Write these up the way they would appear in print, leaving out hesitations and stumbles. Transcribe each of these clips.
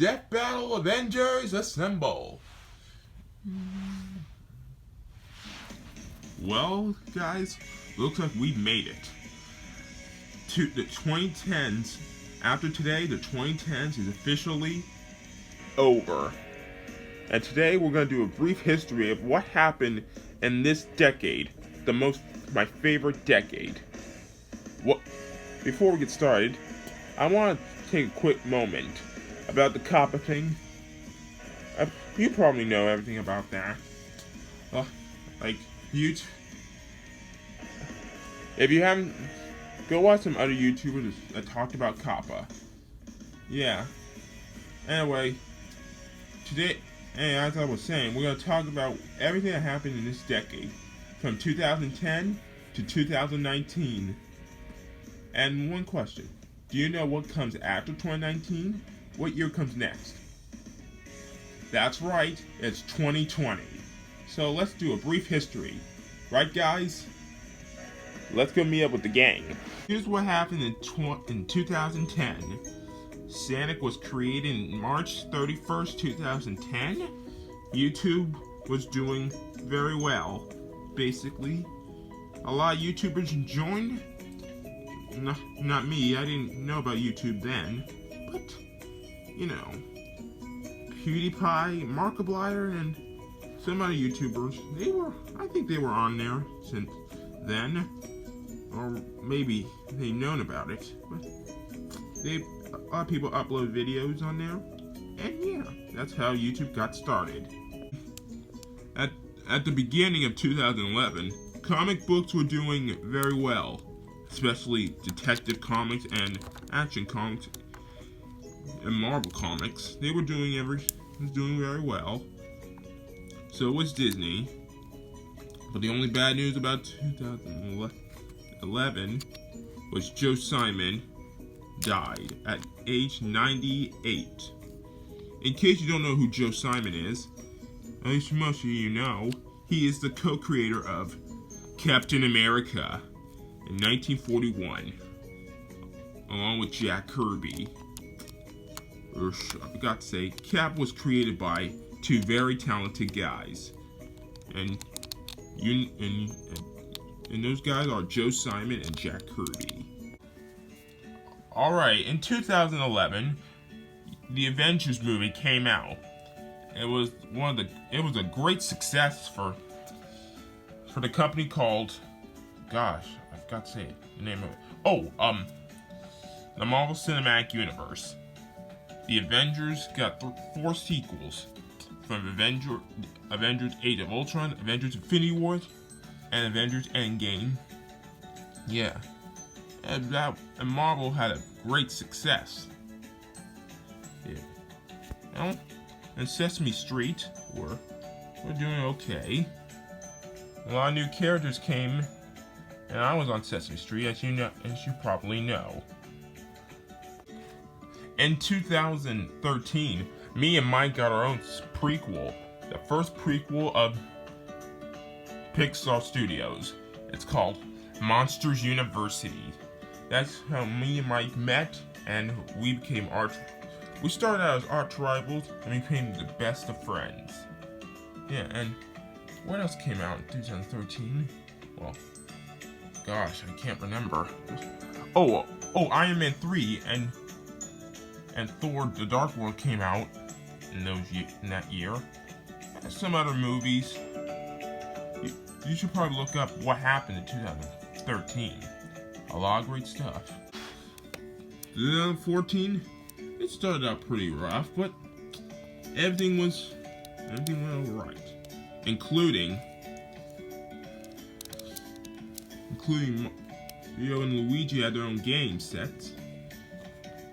Death Battle Avengers Assemble. Well, guys, looks like we made it to the 2010s. After today, the 2010s is officially over. And today we're going to do a brief history of what happened in this decade, my favorite decade. Before we get started, I want to take a quick moment about the COPPA thing. You probably know everything about that. If you haven't, go watch some other YouTubers that talked about COPPA. Yeah. Anyway, today, as I was saying, we're going to talk about everything that happened in this decade, from 2010 to 2019. And one question, do you know what comes after 2019? What year comes next? That's right, it's 2020. So let's do a brief history. Right, guys? Let's go meet up with the gang. Here's what happened in 2010. Sonic was created in March 31st, 2010. YouTube was doing very well. Basically, a lot of YouTubers joined. Not me, I didn't know about YouTube then. But, you know, PewDiePie, Markiplier, and some other YouTubers, I think they were on there since then. Or maybe they've known about it, but a lot of people upload videos on there, and yeah, that's how YouTube got started. At the beginning of 2011, comic books were doing very well, especially Detective Comics and Action Comics and Marvel Comics. They were doing very well. So was Disney. But the only bad news about 2011 was Joe Simon died at age 98. In case you don't know who Joe Simon is, at least most of you know, he is the co-creator of Captain America in 1941, along with Jack Kirby. I forgot to say, Cap was created by two very talented guys, and those guys are Joe Simon and Jack Kirby. Alright, in 2011, the Avengers movie came out. It was a great success for the company called, gosh, I forgot to say it, the name of it. The Marvel Cinematic Universe. The Avengers got 4 sequels, from Avengers Age of Ultron, Avengers Infinity Wars, and Avengers Endgame. Yeah. And Marvel had a great success. Yeah. And Sesame Street, we're doing okay. A lot of new characters came, and I was on Sesame Street, as you probably know. In 2013, me and Mike got our own prequel, the first prequel of Pixar Studios. It's called Monsters University. That's how me and Mike met, and we started out as arch rivals, and we became the best of friends. Yeah, and what else came out in 2013? Well, gosh, I can't remember. Iron Man 3 and Thor: The Dark World came out in that year. And some other movies. You should probably look up what happened in 2013. A lot of great stuff. 2014, it started out pretty rough, but everything went alright. Including Mario and Luigi had their own game sets.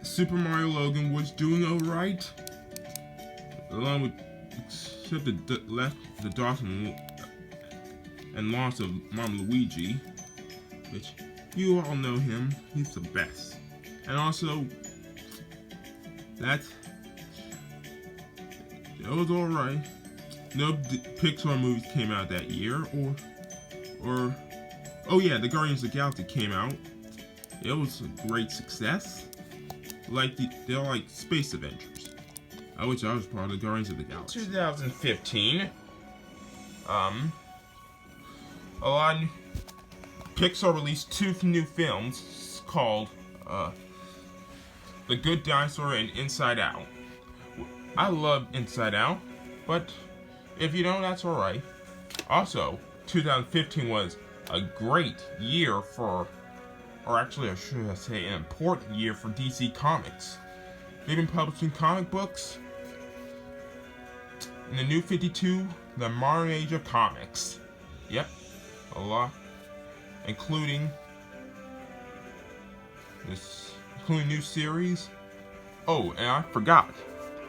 Super Mario Logan was doing alright, along with, except the death and loss of Mom Luigi, which you all know him, he's the best. And also, it was alright. No Pixar movies came out that year, the Guardians of the Galaxy came out. It was a great success. They're like Space Avengers. I wish I was part of the Guardians of the Galaxy. 2015. A lot of Pixar released 2 new films called The Good Dinosaur and Inside Out. I love Inside Out, but if you don't, that's alright. Also, 2015 was a great year for, or actually I should say an important year for DC Comics. They've been publishing comic books in the New 52, the modern age of comics. Yep, a lot, including new series. Oh, and I forgot,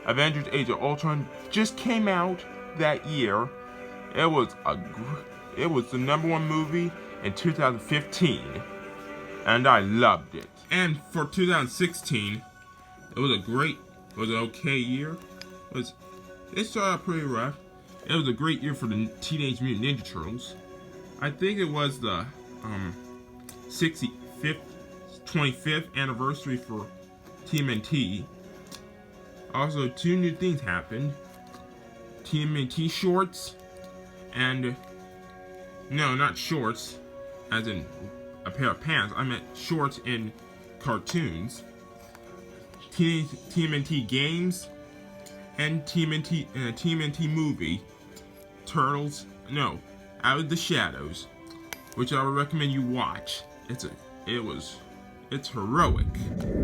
Avengers: Age of Ultron just came out that year. It was the #1 movie in 2015, and I loved it. And for 2016, it was an okay year. It started out pretty rough. It was a great year for the Teenage Mutant Ninja Turtles. I think it was the 25th anniversary for TMNT. Also, 2 new things happened. TMNT shorts and no, not shorts as in a pair of pants. I meant shorts in cartoons. TMNT games and TMNT movie Turtles Out of the Shadows, which I would recommend you watch. It's heroic.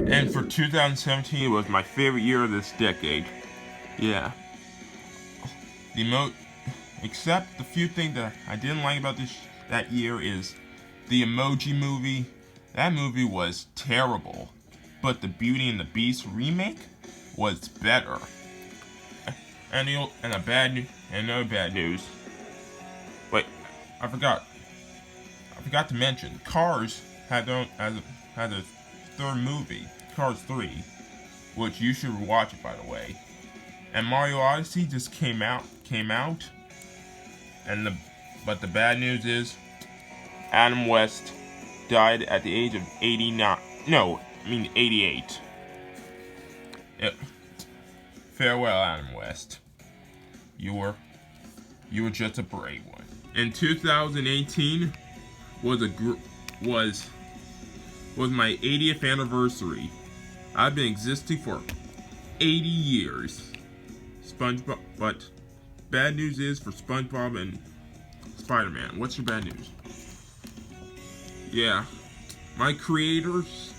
And for 2017, it was my favorite year of this decade. Yeah. Except the few things that I didn't like about that year is the Emoji Movie. That movie was terrible, but the Beauty and the Beast remake was better. And another bad news. Wait, I forgot to mention, Cars had a 3rd movie, Cars 3, which you should watch it, by the way. And Mario Odyssey just came out, but the bad news is Adam West died at the age of 88. Farewell, Adam West. You were just a brave one. And 2018 was my 80th anniversary. I've been existing for 80 years. SpongeBob, but bad news is for SpongeBob and Spider-Man. What's your bad news? Yeah, my creators,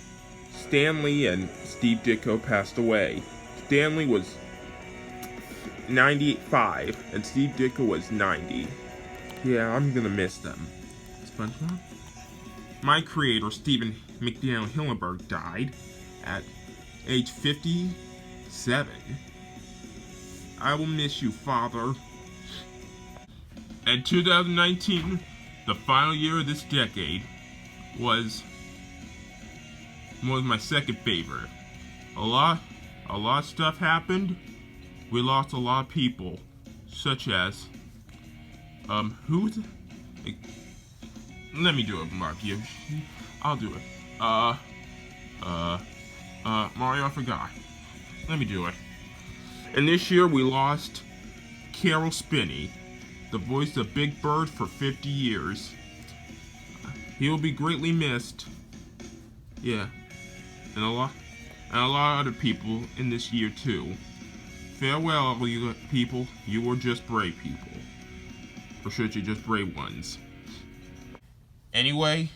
Stan Lee and Steve Ditko, passed away. Stan Lee was 95 and Steve Ditko was 90. Yeah, I'm gonna miss them. SpongeBob? My creator, Stephen McDaniel Hillenburg, died at age 57. I will miss you, Father. And 2019, the final year of this decade, was my second favorite. A lot of stuff happened. We lost a lot of people, such as who's? Let me do it, Mark. I'll do it. Mario, I forgot. Let me do it. And this year we lost Carol Spinney, the voice of Big Bird for 50 years. He will be greatly missed. Yeah. And a lot of other people in this year too. Farewell, you people. You were just brave people. For sure, you're just brave ones. Anyway,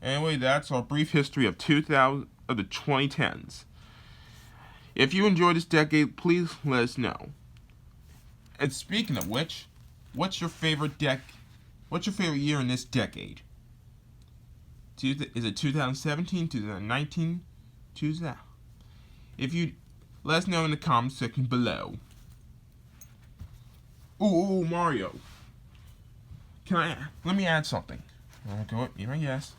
that's our brief history of the 2010s. If you enjoyed this decade, please let us know. And speaking of which, what's your favorite year in this decade? Is it 2017, 2019, 2000? If you let us know in the comments section below. Ooh, Mario. Let me add something. Go with me, yes.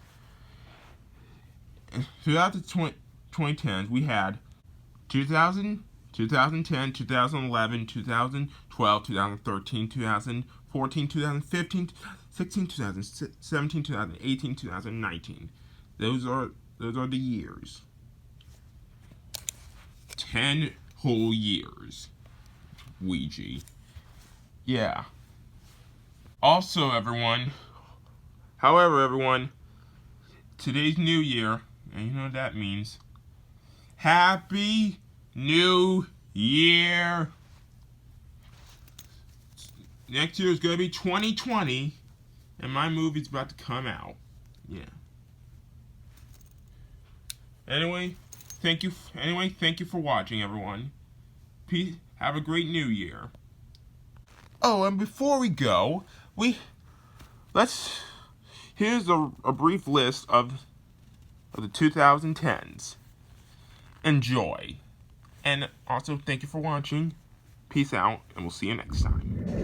Throughout the 2010s, we had 2000, 2010, 2011, 2012, 2013, 2014, 2015, 2016, 2017, 2018, 2019. Those are the years. 10 whole years. Ouija. Yeah. Also, however, everyone, today's New Year, and you know what that means. Happy New Year! Next year is going to be 2020, and my movie's about to come out. Yeah. Anyway, thank you for watching, everyone. Peace. Have a great New Year. Oh, and before we go, here's a brief list of the 2010s. Enjoy. And also, thank you for watching. Peace out, and we'll see you next time.